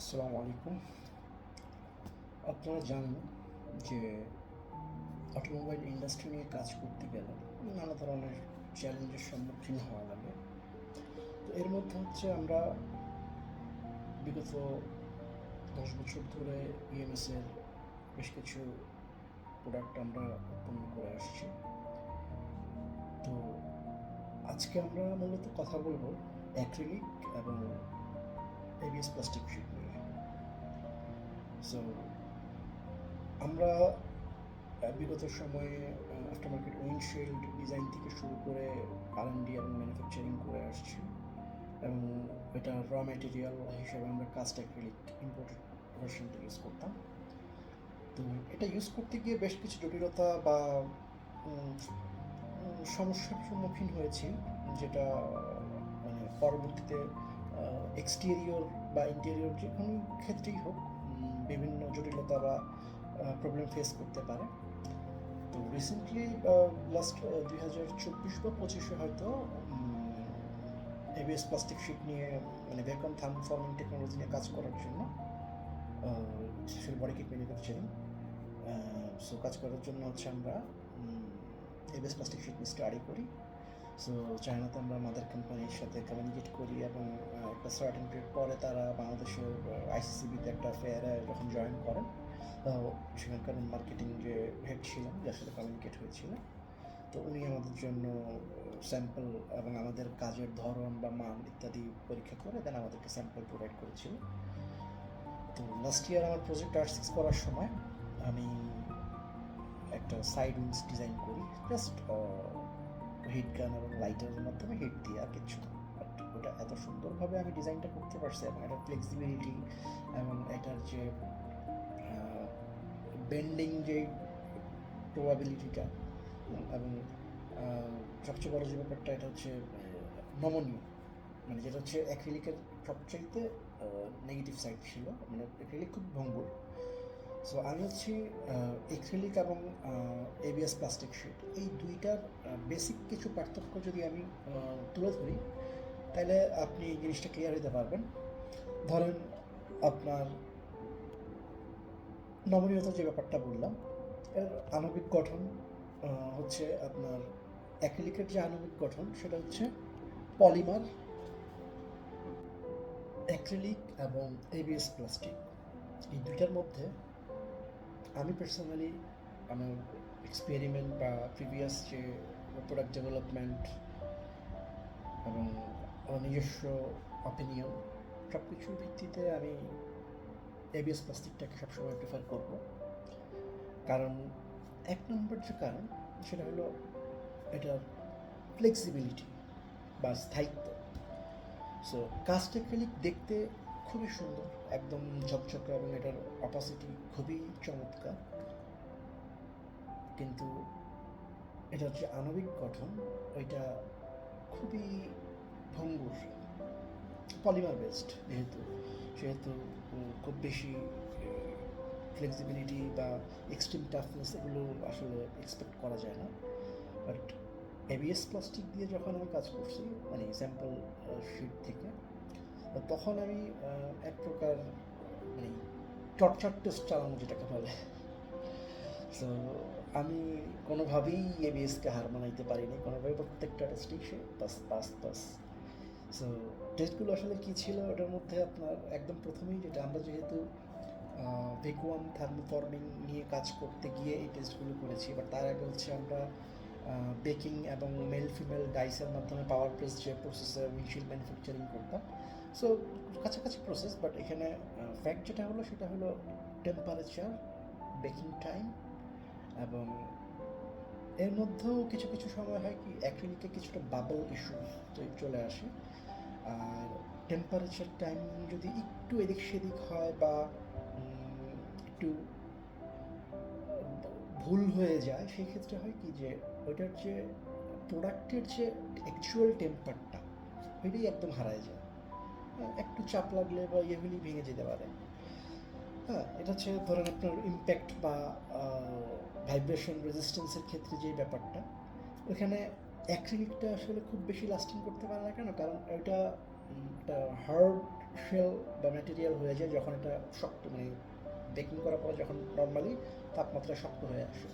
আসসালামু আলাইকুম। আপনারা জানেন যে অটোমোবাইল ইন্ডাস্ট্রি নিয়ে কাজ করতে গেলে নানা ধরনের চ্যালেঞ্জের সম্মুখীন হওয়া লাগে। তো এর মধ্যে হচ্ছে আমরা বিগত 10 বছর ধরে ইএমএসের বেশ কিছু প্রোডাক্ট আমরা উৎপন্ন করে আসছি। তো আজকে আমরা মূলত কথা বলবো অ্যাক্রিলিক এবং এবিএস প্লাস্টিক শিট নিয়ে। সো আমরা বিগত সময়ে আফটার মার্কেট উইন্ডশিল্ড ডিজাইন থেকে শুরু করে আর&ডি এবং ম্যানুফ্যাকচারিং করে আসছি, এবং এটা র ম্যাটেরিয়াল হিসেবে আমরা কাস্ট অ্যাক্রিলিক ইম্পোর্টেড ভার্সনটা ইউজ করতাম। তো এটা ইউজ করতে গিয়ে বেশ কিছু জটিলতা বা সমস্যার সম্মুখীন হয়েছি, যেটা মানে পরবর্তীতে এক্সটেরিয়র বা ইন্টেরিয়র যে কোনো ক্ষেত্রেই হোক বিভিন্ন জটিলতা বা প্রবলেম ফেস করতে পারে। তো রিসেন্টলি লাস্ট 2024 বা 25-এ হয়তো এবিএস প্লাস্টিক শিট নিয়ে মানে ভ্যাকুয়াম থার্মোফর্মিং টেকনোলজি নিয়ে কাজ করার জন্য special body kit manufacturing so কাজ করার জন্য হচ্ছে আমরা এবিএস প্লাস্টিক শিট নিয়ে স্টাডি করি। সো চায়নাতে আমরা মাদার কোম্পানির সাথে কমিউনিকেট করি, এবং একটা সার্টেন পিরিয়ড পরে তারা বাংলাদেশের আইসিসিবিতে একটা ফেয়ারে যখন জয়েন করেন, সেখানকার মার্কেটিং যে হেড ছিলেন, যার সাথে কমিউনিকেট হয়েছিল, তো উনি আমাদের জন্য স্যাম্পল এবং আমাদের কাজের ধরন বা মান ইত্যাদি পরীক্ষা করে দেন আমাদেরকে স্যাম্পল প্রোভাইড করেছিল। তো লাস্ট ইয়ার আমার প্রজেক্ট R6 করার সময় আমি একটা সাইড উইংস ডিজাইন করি, জাস্ট হিট গান এবং লাইটারের মাধ্যমে হিট দিয়ে, আর কিছু না। বাট ওটা এত সুন্দরভাবে আমি ডিজাইনটা করতে পারছি, এবং এটার ফ্লেক্সিবিলিটি এবং এটার যে বেন্ডিং যে প্রবাবিলিটিটা, এবং সবচেয়ে বড় যে ব্যাপারটা, এটা হচ্ছে নমনীয়, মানে যেটা হচ্ছে অ্যাক্রিলিকের সবচাইতে নেগেটিভ সাইড ছিল, মানে অ্যাক্রিলিক খুব ভঙ্গুর। সো আমি হচ্ছি অ্যাক্রিলিক এবং এবিএস প্লাস্টিক শিট, এই দুইটার বেসিক কিছু পার্থক্য যদি আমি তুলে ধরি, তাহলে আপনি এই জিনিসটা ক্লিয়ার হতে পারবেন। ধরেন আপনার নমনীয়তার যে ব্যাপারটা বললাম, এর আণবিক গঠন হচ্ছে আপনার অ্যাক্রিলিকের যে আণবিক গঠন সেটা হচ্ছে পলিমার, অ্যাক্রিলিক এবং এবিএস প্লাস্টিক, এই দুইটার মধ্যে আমি পার্সোনালি আমার এক্সপেরিমেন্ট বা প্রিভিয়াস যে প্রোডাক্ট ডেভেলপমেন্ট এবং আমার নিজস্ব অপিনিয়ন সব কিছুর ভিত্তিতে আমি এবিএস প্লাস্টিকটাকে সবসময় প্রেফার করব। কারণ এক নম্বর যে কারণ সেটা হলো এটার ফ্লেক্সিবিলিটি বা স্থায়িত্ব। সো কাস্ট অ্যাক্রিলিক দেখতে খুবই সুন্দর, একদম ঝকঝকে, এবং এটার অপাসিটি খুবই চমৎকার, কিন্তু এটার যে আণবিক গঠন ওইটা খুবই ভঙ্গুর, পলিমার বেসড যেহেতু, সেহেতু খুব বেশি ফ্লেক্সিবিলিটি বা এক্সট্রিম টাফনেস এগুলো আসলে এক্সপেক্ট করা যায় না। বাট এবিএস প্লাস্টিক দিয়ে যখন আমি কাজ করছি, মানে স্যাম্পল শিট থেকে, তখন আমি এক প্রকার মানে টর্চার টেস্ট চালানো যেটাকে বলে। সো আমি কোনোভাবেই এবিএসকে হার মানাইতে পারিনি, কোনোভাবেই প্রত্যেকটা টেস্টেই সে পাস পাস পাস। সো টেস্টগুলো আসলে কী ছিল, ওটার মধ্যে আপনার একদম প্রথমেই যেটা, আমরা যেহেতু ভ্যাকুয়াম থার্মোফর্মিং নিয়ে কাজ করতে গিয়ে এই টেস্টগুলো করেছি, বাট তার আগে হচ্ছে আমরা বেকিং এবং মেল ফিমেল ডাইসের মাধ্যমে পাওয়ার প্রেস যে প্রসেসে উইন্ডশিল্ড ম্যানুফ্যাকচারিং করতাম। সো কাছাকাছি প্রসেস, বাট এখানে ফ্যাক্ট যেটা হলো সেটা হলো টেম্পারেচার, বেকিং টাইম, এবং এর মধ্যেও কিছু কিছু সময় হয় কি অ্যাক্রিলিকে কিছুটা বাবল ইস্যু চলে আসে। আর টেম্পারেচার টাইম যদি একটু এদিক সেদিক হয় বা একটু ভুল হয়ে যায়, সেই ক্ষেত্রে হয় কি যে ওইটার যে প্রোডাক্টের যে অ্যাকচুয়াল টেম্পারটা ওইটাই একদম হারায় যায়। একটু চাপ লাগলে বা ইয়েগুলি ভেঙে যেতে পারে। হ্যাঁ, এটা হচ্ছে ধরেন আপনার ইম্প্যাক্ট বা ভাইব্রেশন রেজিস্ট্যান্সের ক্ষেত্রে যে ব্যাপারটা, ওইখানে অ্যাক্রিলিকটা আসলে খুব বেশি লাস্টিং করতে পারে না। কেন? কারণ এটা একটা হার্ড শেল বা ম্যাটেরিয়াল হয়ে যায় যখন এটা শক্ত, মানে বেকিং করার পরে যখন নর্মালি তাপমাত্রা শক্ত হয়ে আসে।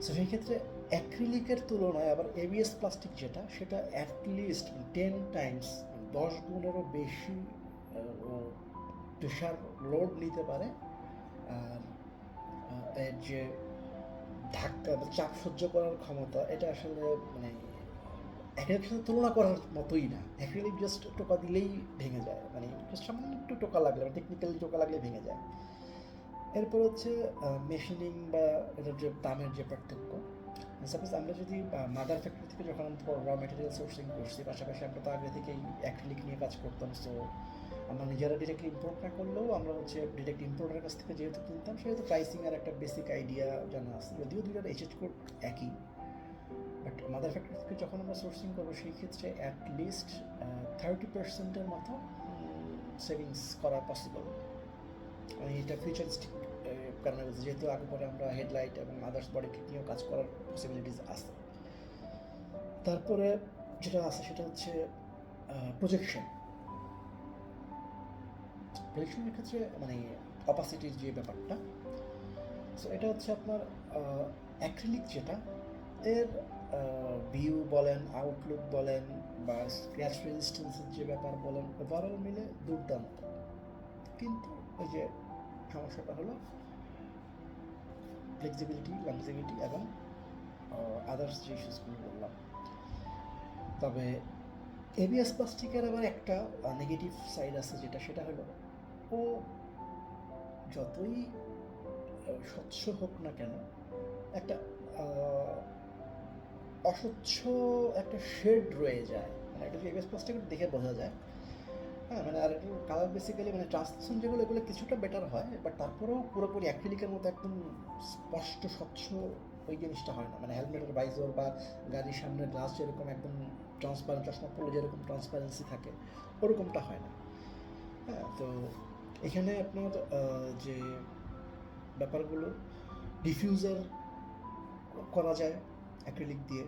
সো সেই ক্ষেত্রে অ্যাক্রিলিকের তুলনায় আবার এবিএস প্লাস্টিক যেটা, সেটা অ্যাটলিস্ট 10 টাইমস, 10 গুণেরও বেশি প্রেশার লোড নিতে পারে। আর এর যে ধাক্কা বা চাপ সহ্য করার ক্ষমতা, এটা আসলে মানে অ্যাক্রিলিকের সাথে তুলনা করার মতোই না। অ্যাক্রিলিক জাস্ট টোকা দিলেই ভেঙে যায়, মানে জাস্ট সামান্য একটু টোকা লাগলে, টেকনিক্যালি টোকা লাগলে ভেঙে যায়। এরপর হচ্ছে মেশিনিং বা এটার যে দামের যে পার্থক্য। সাপোজ আমরা যদি মাদার ফ্যাক্টরি থেকে যখন র মেটেরিয়াল সোর্সিং করছি, পাশাপাশি আমরা তো আগে থেকেই অ্যাক্রিলিক নিয়ে কাজ করতাম। সো আমরা নিজেরা ডিরেক্টলি ইম্পোর্ট না করলেও আমরা হচ্ছে ডিরেক্ট ইম্পোর্টারের কাছ থেকে যেহেতু কিনতাম, সেহেতু প্রাইসিংয়ের একটা বেসিক আইডিয়া জানা আছে। যদিও দুইটার এইচএচ কোড একই, বাট মাদার ফ্যাক্টরি থেকে যখন আমরা সোর্সিং করবো সেই ক্ষেত্রে অ্যাটলিস্ট 30%-এর মতো সেভিংস করা পসিবল। আমি এটা ফিউচারিস্টিক কারণে বলছি, যেহেতু আগে পরে আমরা হেডলাইট এবং আদার্স বডি কিট নিয়েও কাজ করার পসিবিলিটিস আছে। তারপরে যেটা আছে সেটা হচ্ছে প্রজেকশন। প্রজেকশনের ক্ষেত্রে মানে অপাসিটির যে ব্যাপারটা, সো এটা হচ্ছে আপনার অ্যাক্রিলিক যেটা, এর ভিউ বলেন, আউটলুক বলেন, বা স্ক্র্যাচ রেজিস্ট্যান্সের যে ব্যাপার বলেন, ওভারঅল মিলে দুর্দান্ত। কিন্তু ওই যে সমস্যাটা হলো ফ্লেক্সিবিলিটি, লংজিভিটি এবং আদার্স যে ইস্যুসগুলো বললাম। তবে এবিএস প্লাস্টিকের আবার একটা নেগেটিভ সাইড আছে, যেটা সেটা হলো ও যতই স্বচ্ছ হোক না কেন, একটা অস্বচ্ছ একটা শেড রয়ে যায়। মানে এটা এবিএস প্লাস্টিক দেখে বোঝা যায়। হ্যাঁ, মানে আর একটু কালার বেসিক্যালি মানে ট্রান্সলেশন যেগুলো, এগুলো কিছুটা বেটার হয়, বাট তারপরেও পুরোপুরি অ্যাক্রিলিকের মতো একদম স্পষ্ট স্বচ্ছ ওই জিনিসটা হয় না। মানে হেলমেটের বাইজর বা গাড়ির সামনে গ্লাস যেরকম একদম ট্রান্সপারেন্ট, চশমা পড়লে যেরকম ট্রান্সপারেন্সি থাকে, ওরকমটা হয় না। হ্যাঁ, তো এখানে আপনার যে ব্যাপারগুলো, ডিফিউজার করা যায় অ্যাক্রিলিক দিয়ে,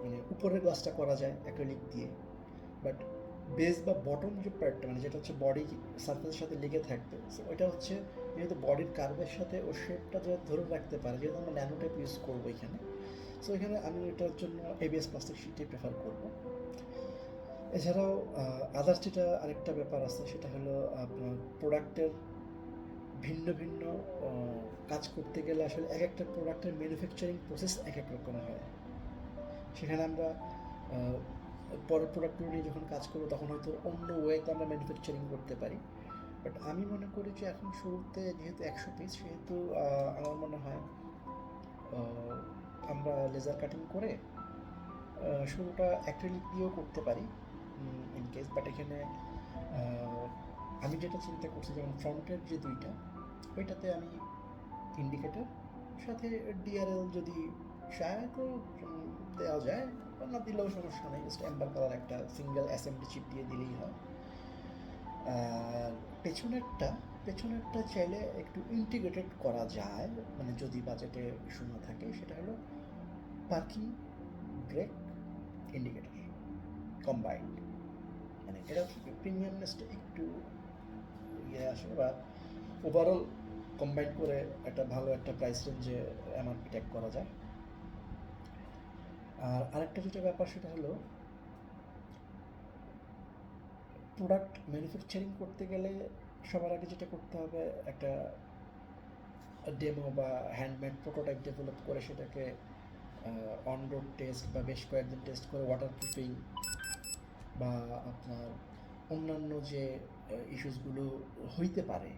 মানে উপরের গ্লাসটা করা যায় অ্যাক্রিলিক দিয়ে, বাট বেস বা বটম যে পার্টটা, মানে যেটা হচ্ছে বডি সারফেসের সাথে লেগে থাকবে, সো ওইটা হচ্ছে যেহেতু বডির কার্ভের সাথে ও শেপটা যে ধরে রাখতে পারে, যেহেতু আমরা ন্যানোটেপ ইউজ করবো এখানে, সো এখানে আমি এটার জন্য এবিএস প্লাস্টিক শিটটাই প্রেফার করবো। এছাড়াও আদার্স যেটা আরেকটা ব্যাপার আছে, সেটা হলো আপনার প্রোডাক্টের ভিন্ন ভিন্ন কাজ করতে গেলে আসলে এক একটা প্রোডাক্টের ম্যানুফ্যাকচারিং প্রসেস এক এক রকম হয়। সেখানে আমরা পরের প্রোডাক্টগুলো নিয়ে যখন কাজ করবো, তখন হয়তো অন্য ওয়েতে আমরা ম্যানুফ্যাকচারিং করতে পারি। বাট আমি মনে করি যে এখন শুরুতে যেহেতু 100 পিস, সেহেতু আমার মনে হয় আমরা লেজার কাটিং করে শুরুটা অ্যাক্রিলিক দিয়েও করতে পারি ইন কেস। বাট এখানে আমি যেটা চিন্তা করছি, যেমন ফ্রন্টের যে দুইটা, ওইটাতে আমি ইন্ডিকেটর সাথে ডিআরএল যদি চায় তো দেওয়া যায়, না দিলেও সমস্যা নেই, জাস্ট এম্বার কালার একটা সিঙ্গেল অ্যাসেম্বলি চিপ দিয়ে দিলেই হয়। আর পেছনেরটা চাইলে একটু ইন্টিগ্রেটেড করা যায়, মানে যদি বাজেটে ইস্যু না থাকে। সেটা হলো পার্কিং, ব্রেক, ইন্ডিকেটর কম্বাইন্ড। মানে এটা প্রিমিয়ামনেসটা একটু ইয়ে আসে, বা ওভারঅল কম্বাইন করে একটা ভালো একটা প্রাইস রেঞ্জে এমআরপি ট্যাগ করা যায়। আর আরেকটা যেটা ব্যাপার, সেটা হলো প্রোডাক্ট ম্যানুফ্যাকচারিং করতে গেলে সবার আগে যেটা করতে হবে, একটা ডেমো বা হ্যান্ডমেড প্রোটোটাইপ ডেভেলপ করে সেটাকে অন রোড টেস্ট বা বেশ কয়েকদিন টেস্ট করে ওয়াটারপ্রুফিং বা আপনার অন্যান্য যে ইস্যুসগুলো হইতে পারে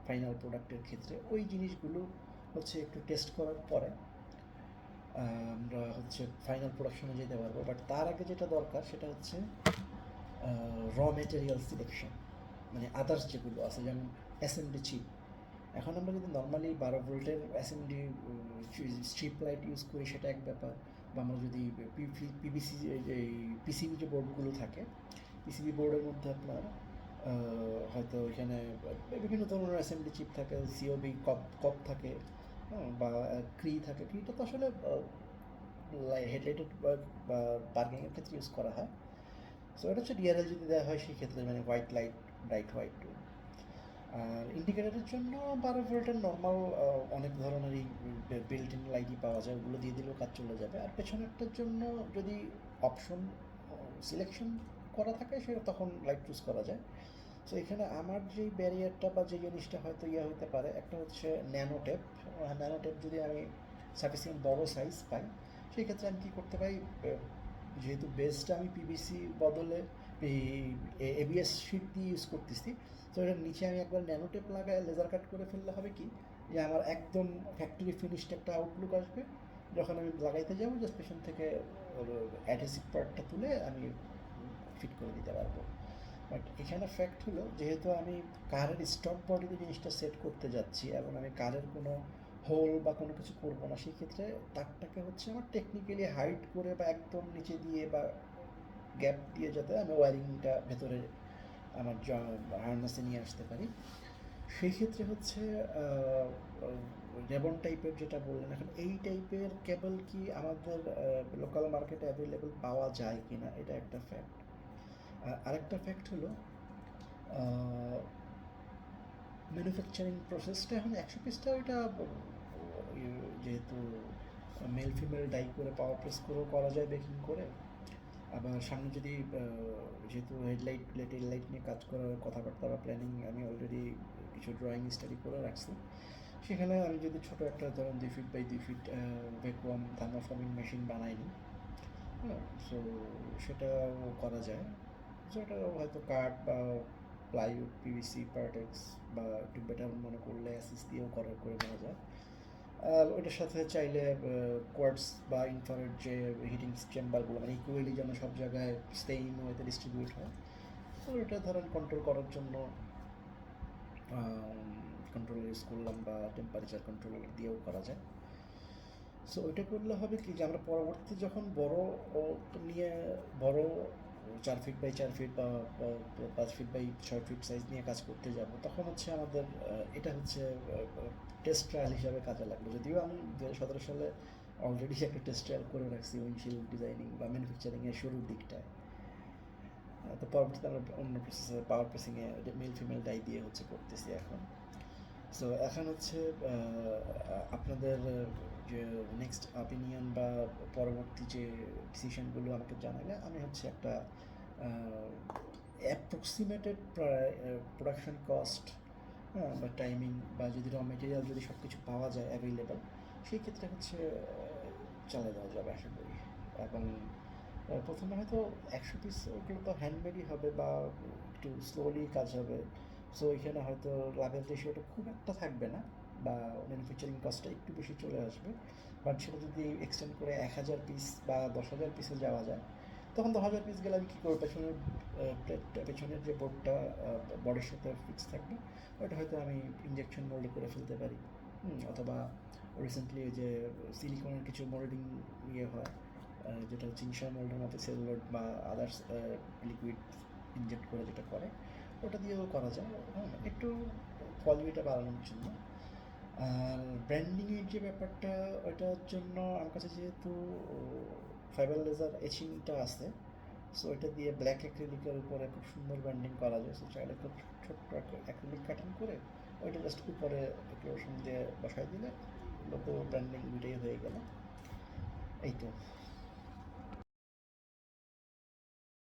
ফাইনাল প্রোডাক্টের ক্ষেত্রে, ওই জিনিসগুলো হচ্ছে একটু টেস্ট করার পরে আমরা হচ্ছে ফাইনাল প্রোডাকশনে যেতে পারবো। বাট তার আগে যেটা দরকার সেটা হচ্ছে র মেটেরিয়াল সিলেকশন, মানে আদার্স যেগুলো আছে, যেমন অ্যাসেম্বলি চিপ। এখন আমরা যদি নর্মালি 12 ভোল্টের অ্যাসেম্বলি স্ট্রিপ লাইট ইউজ করি, সেটা এক ব্যাপার। বা আমরা যদি পিবিসি এই পিসিবি যে বোর্ডগুলো থাকে, পিসিবি বোর্ডের মধ্যে আপনার হয়তো এখানে বিভিন্ন ধরনের অ্যাসেম্বলি চিপ থাকে, সিওবি কপ থাকে, বা ক্রি থাকে। ক্রিটা তো আসলে হেডলাইটেড বা পার্কিংয়ের ক্ষেত্রে ইউজ করা হয়। সো এটা হচ্ছে ডিআরএল যদি দেওয়া হয় সেই ক্ষেত্রে, মানে white light bright white tone. আর ইন্ডিকেটারের জন্য 12 ভোল্টের নর্মাল অনেক ধরনেরই বিল্ট ইন লাইটই পাওয়া যায়, ওগুলো দিয়ে দিলেও কাজ চলে যাবে। আর পেছনেরটার জন্য যদি অপশন সিলেকশন করা থাকে সেটা তখন লাইট চুজ করা যায়। সো এখানে আমার যেই ব্যারিয়ারটা বা যে জিনিসটা হয়তো হতে পারে, একটা হচ্ছে ন্যানো টেপ। ন্যানো টেপ যদি আমি সাফিসিয়েন্ট বড় সাইজ পাই, সেই ক্ষেত্রে আমি কী করতে পারি, যেহেতু বেসটা আমি পিভিসি বদলে এবিএস শিট দিয়ে ইউজ করতেছি, তো এটার নিচে আমি একবার ন্যানো টেপ লাগায় লেজার কাট করে ফেললে হবে কি, যে আমার একদম ফ্যাক্টরি ফিনিশড একটা আউটলুক আসবে। যখন আমি লাগাইতে যাবো জাস্ট পেছন থেকে অ্যাডহেসিভ পার্টটা তুলে আমি ফিট করে দিতে পারবো। বাট এখানে ফ্যাক্ট হলো, যেহেতু আমি কারের স্টক বডিতে জিনিসটা সেট করতে যাচ্ছি এবং আমি কারের কোনো হোল বা কোনো কিছু করবো না, সেই ক্ষেত্রে তারটাকে হচ্ছে আমার টেকনিক্যালি হাইড করে বা একদম নিচে দিয়ে বা গ্যাপ দিয়ে যাতে আমি ওয়ারিংটা ভেতরে আমার হার্নেসে নিয়ে আসতে পারি, সেই ক্ষেত্রে হচ্ছে রেবন টাইপের যেটা বললেন, এখন এই টাইপের কেবল কি আমাদের লোকাল মার্কেটে অ্যাভেলেবল পাওয়া যায় কি না, এটা একটা ফ্যাক্ট। আরেকটা ফ্যাক্ট হলো, ম্যানুফ্যাকচারিং প্রসেসটা এখন 100 পিসটা ওইটা যেহেতু মেল ফিমেল ডাই করে পাওয়ার প্রেস করেও করা যায় বেকিং করে। আবার সামনে যদি যেহেতু হেডলাইট নিয়ে কাজ করার কথাবার্তা বা প্ল্যানিং আমি অলরেডি কিছু ড্রয়িং স্টাডি করে রাখছি, সেখানে আমি যদি ছোটো একটা ধরুন 2 feet by 2 feet vacuum thermoforming machine বানাই নিই, হ্যাঁ, সো সেটাও করা যায়। সো এটা হয়তো কাঠ বা প্লাইউড, পিভিসি, পার্টেক্স বা একটু বেটার মনে করলে অ্যাসিস দিয়েও করে নেওয়া যায়। আর ওইটার সাথে চাইলে কোয়ার্টস বা ইনফ্রারেড যে হিটিং চেম্বারগুলো, মানে ইকুয়ালি যেন সব জায়গায় সেম ওয়েতে ডিস্ট্রিবিউট হয়, তো এটা ধরেন কন্ট্রোল করার জন্য কন্ট্রোলার ইউজ করলাম বা টেম্পারেচার কন্ট্রোলার দিয়েও করা যায়। সো ওইটা করলে হবে কি, যে আমরা পরবর্তীতে যখন নিয়ে বড় 4 ফিট বাই 4 ফিট বা 5 ফিট বাই 6 ফিট সাইজ নিয়ে কাজ করতে যাব, তখন হচ্ছে আমাদের এটা হচ্ছে টেস্ট ট্রায়াল হিসাবে কাজে লাগলো। যদিও আমি 2017 সালে অলরেডি একটা টেস্ট ট্রায়াল করে রাখছি উইন্ডশিল্ড ডিজাইনিং বা ম্যানুফ্যাকচারিংয়ের শুরুর দিকটায়। তো পরবর্তীতে আমরা অন্য প্রসেসে পাওয়ার প্রেসিংয়ে মেল ফিমেল ডাই দিয়ে হচ্ছে করতেছি এখন। সো এখন হচ্ছে আপনাদের যে নেক্সট অপিনিয়ন বা পরবর্তী যে ডিসিশনগুলো আমাকে জানালে আমি হচ্ছে একটা অ্যাপ্রক্সিমেটেড প্রোডাকশন কস্ট, হ্যাঁ, বা টাইমিং বা যদি র মেটেরিয়াল যদি সব কিছু পাওয়া যায় অ্যাভেলেবেল, সেই ক্ষেত্রে হচ্ছে চালিয়ে দেওয়া যাবে আশা করি। এবং প্রথমে হয়তো 100 পিস ওগুলো তো হ্যান্ডমেডই হবে বা একটু স্লোলি কাজ হবে। সো এখানে হয়তো লাভের রেশিওটা খুব একটা থাকবে না বা ম্যানুফ্যাকচারিং কস্টটা একটু বেশি চলে আসবে। বাট সেটা যদি এক্সটেন্ড করে 1000 পিস বা 10,000 পিসে যাওয়া যায়, তখন 10,000 পিস গেলে আমি কী করবো, পেছনের যে বোর্ডটা বডির সাথে ফিক্স থাকবে, ওটা হয়তো আমি ইঞ্জেকশন মোল্ডে করে ফেলতে পারি। অথবা রিসেন্টলি যে সিলিকনের কিছু মোল্ডিং হয়, যেটা হচ্ছে ইনশা মোল্ডের মতো সেলুলোড বা আদার্স লিকুইড ইনজেক্ট করে যেটা করে, ওটা দিয়েও করা যায়, হ্যাঁ, একটু কোয়ালিটিটা বাড়ানোর জন্য। আর ব্র্যান্ডিংয়ের যে ব্যাপারটা, ওইটার জন্য আমার কাছে যেহেতু ফাইবার লেজার এচিংটা আছে, সো এটা দিয়ে ব্ল্যাক অ্যাক্রিলিকের উপরে খুব সুন্দর ব্র্যান্ডিং করা যায়। সো চাইলে খুব ছোট্ট অ্যাক্রিলিক কাটিং করে ওইটা জাস্ট উপরে ক্লোশন দিয়ে বসাই দিলে লোগো ব্র্যান্ডিং দুইটাই হয়ে গেল। এই তো।